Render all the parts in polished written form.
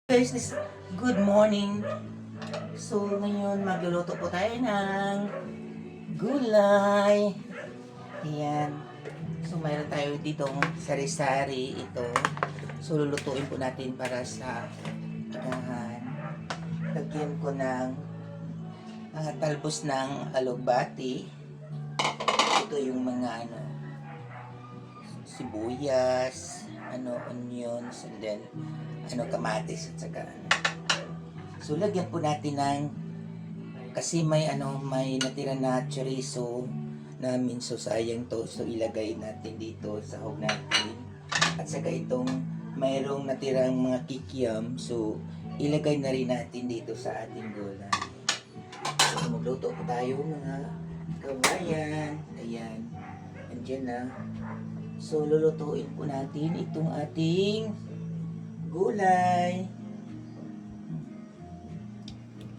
Guys, good morning. So, ngayon magluluto po tayo ng gulay. Ayan. So, mayroon tayo dito sari-sari ito. So, lulutuin po natin para sa agahan. Lagyan ko ng talbos ng alugbati. Ito yung mga sibuyas, onions, and then kamatis at saka So lagyan po natin ng kasi may natira na chorizo namin, so sayang to, so ilagay natin dito sa hog natin. At saka itong mayroong natirang mga kikiam, so ilagay na rin natin dito sa ating gulay. So magluto po tayo mga kawayan. Ayan, andyan na. So lulutuin po natin itong ating gulay.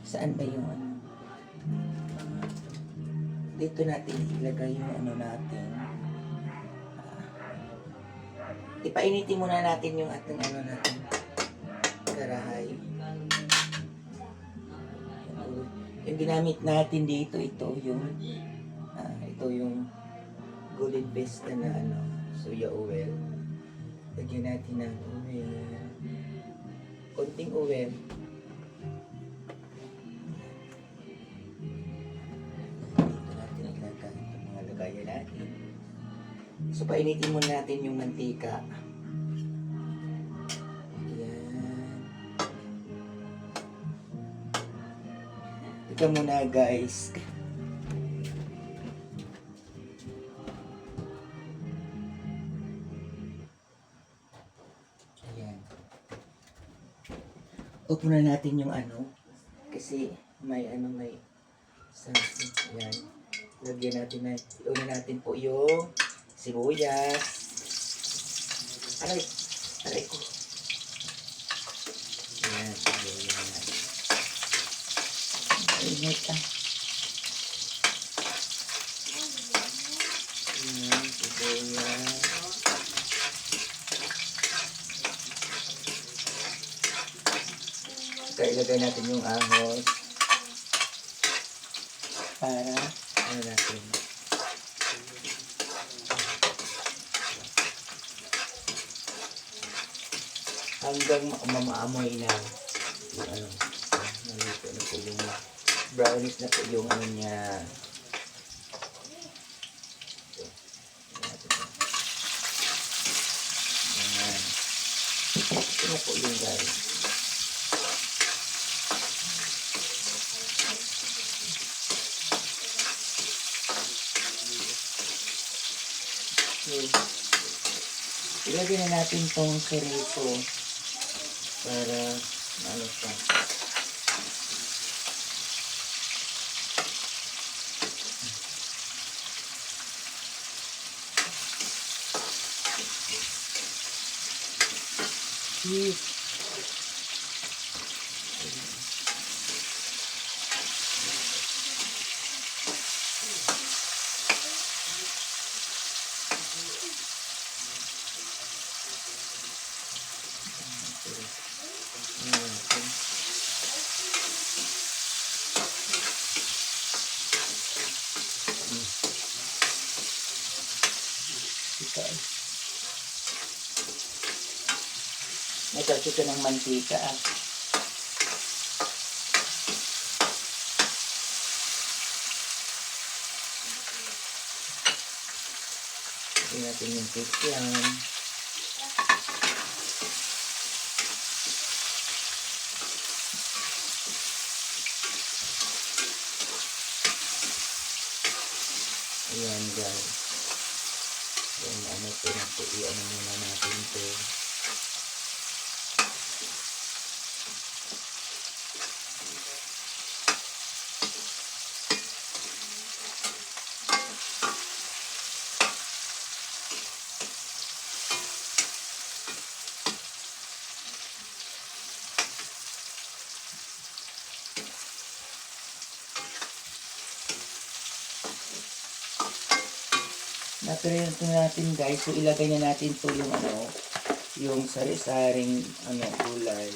Saan ba yung dito natin ilagay yung natin. Ipainitin muna natin yung ating natin. Karahay. Yung ginamit natin dito, ito yung golden best na soya oil. Lagyan natin ng oil. Konting oil. Dito natin ilagay itong mga lagayan natin. So, painitin muna natin yung mantika. Ayan. Ito muna guys. Open na natin yung kasi may sabi. Yan. Lagyan natin una natin po yung sibuyas. Aray ko. Yan. Init ah. Yan, sibuyas. Kaya ilagay natin yung ahos para natin hanggang mamaamoy na yung naluto na po yung brownies na po yung niya. Ayan. Ito na po yung guys. So, ilagay na natin tong chorizo para siya. Cheese. May touch ito ng mantika ah. Lagyan natin yung cake yan. Ayan guys. Then ito na po, muna natin ito. Na-print natin guys, so ilagay na natin to yung sari-saring gulay.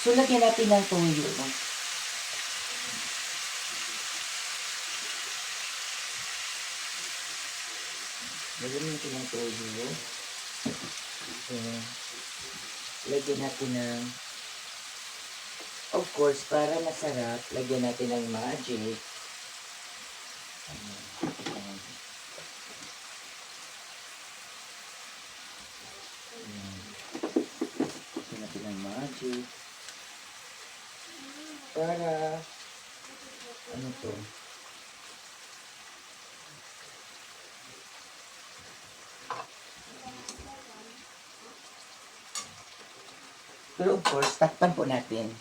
So, lagyan natin ng toyo. No? Lagyan natin ng toyo. So, lagyan natin ng, of course, para masarap, lagyan natin ng magic. Lagyan natin ng magic. Para, ano to? Pero of course, takpan po natin.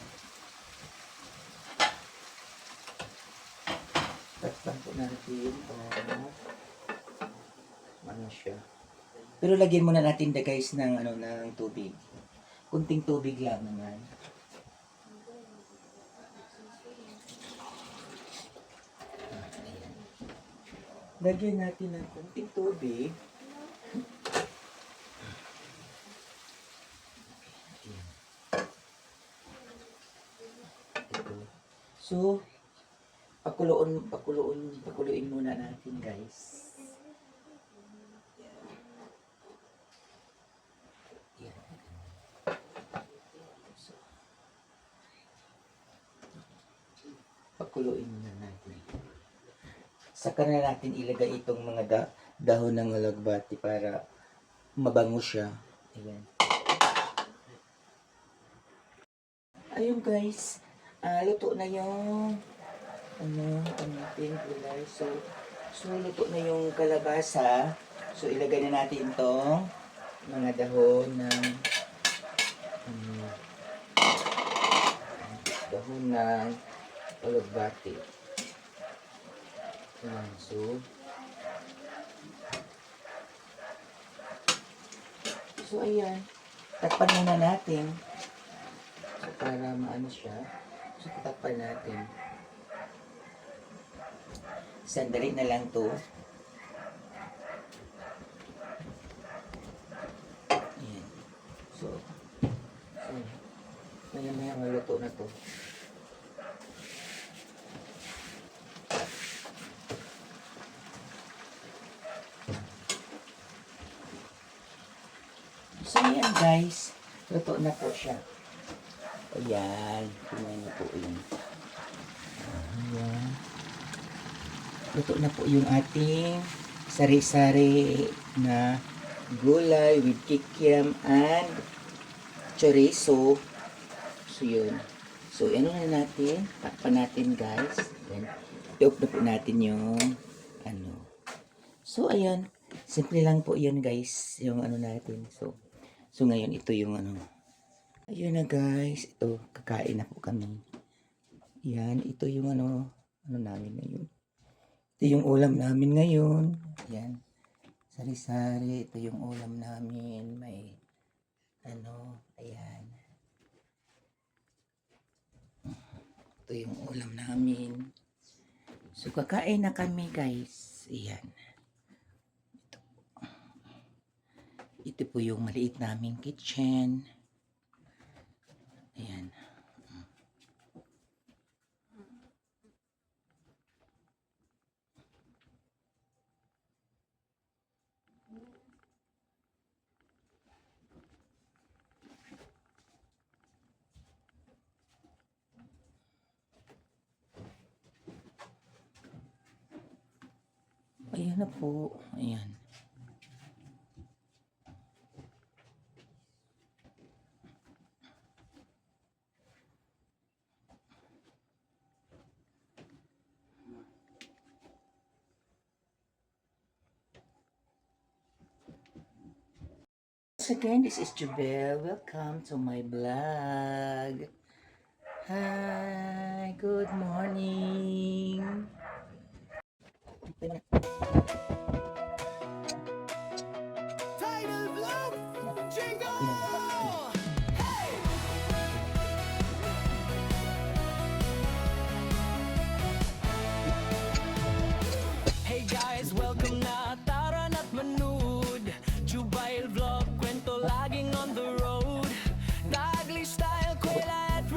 Takpan po natin para ano siya. Pero lagyan muna natin guys ng ano ng tubig. Kunting tubig lang naman. Ayan. Lagyan natin ng kunting tubig. So, pakuluin muna natin guys. Yan. So, pakuluin muna natin. Saka na natin ilagay itong mga dahon ng alagbati para mabango siya. Ayan. Ayun guys. Luto na yung ating gulay. So, luto na yung kalabasa. So, ilagay na natin itong mga dahon ng alagbati. Ayan, so, ayan. Takpan muna natin. So, para maano siya. So, tatakpan natin. Sandali na lang to. Ayan. So maya-maya maluto na to. So, ayan guys. Luto na po siya. Ayan. Tingnan niyo po yun. Ayan. Luto na po yung ating sari-sari na gulay with kikiam and chorizo. So, yun. So, ano na natin? Takpan natin guys. Then, i-off na po natin yung ano. So, ayan. Simple lang po yan guys. Yung ano natin. So ngayon ito yung ano. Ayun na guys. Ito, kakain na po kami. Yan, ito yung ano namin ngayon. Ito yung ulam namin ngayon. Yan. Sari-sari. Ito yung ulam namin. May ano. Ayan. Ito yung ulam namin. So, kakain na kami guys. Ayan. Ito po yung maliit naming kitchen. Ayan. Ayan na po. Ayan. Once again, this is Jubel. Welcome to my vlog. Hi, good morning. Title vlog, jingle! Hey guys, welcome na tara na't manood. Jubail vlog, kwento laging on the road. Dagli style, kwela at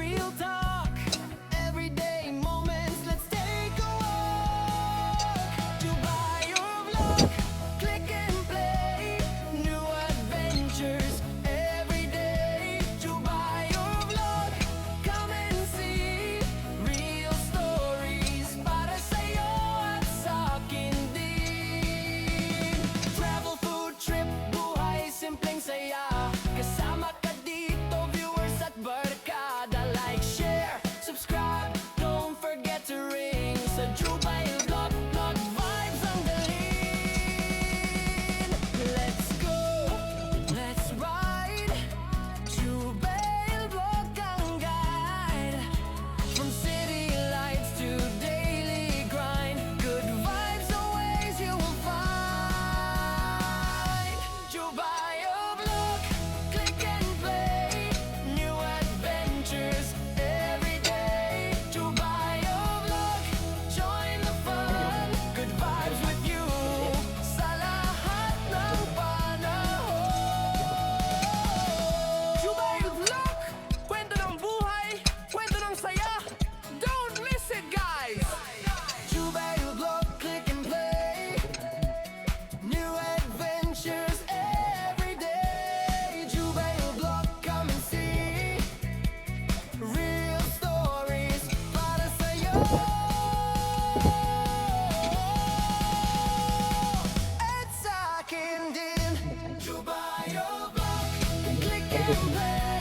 Very good.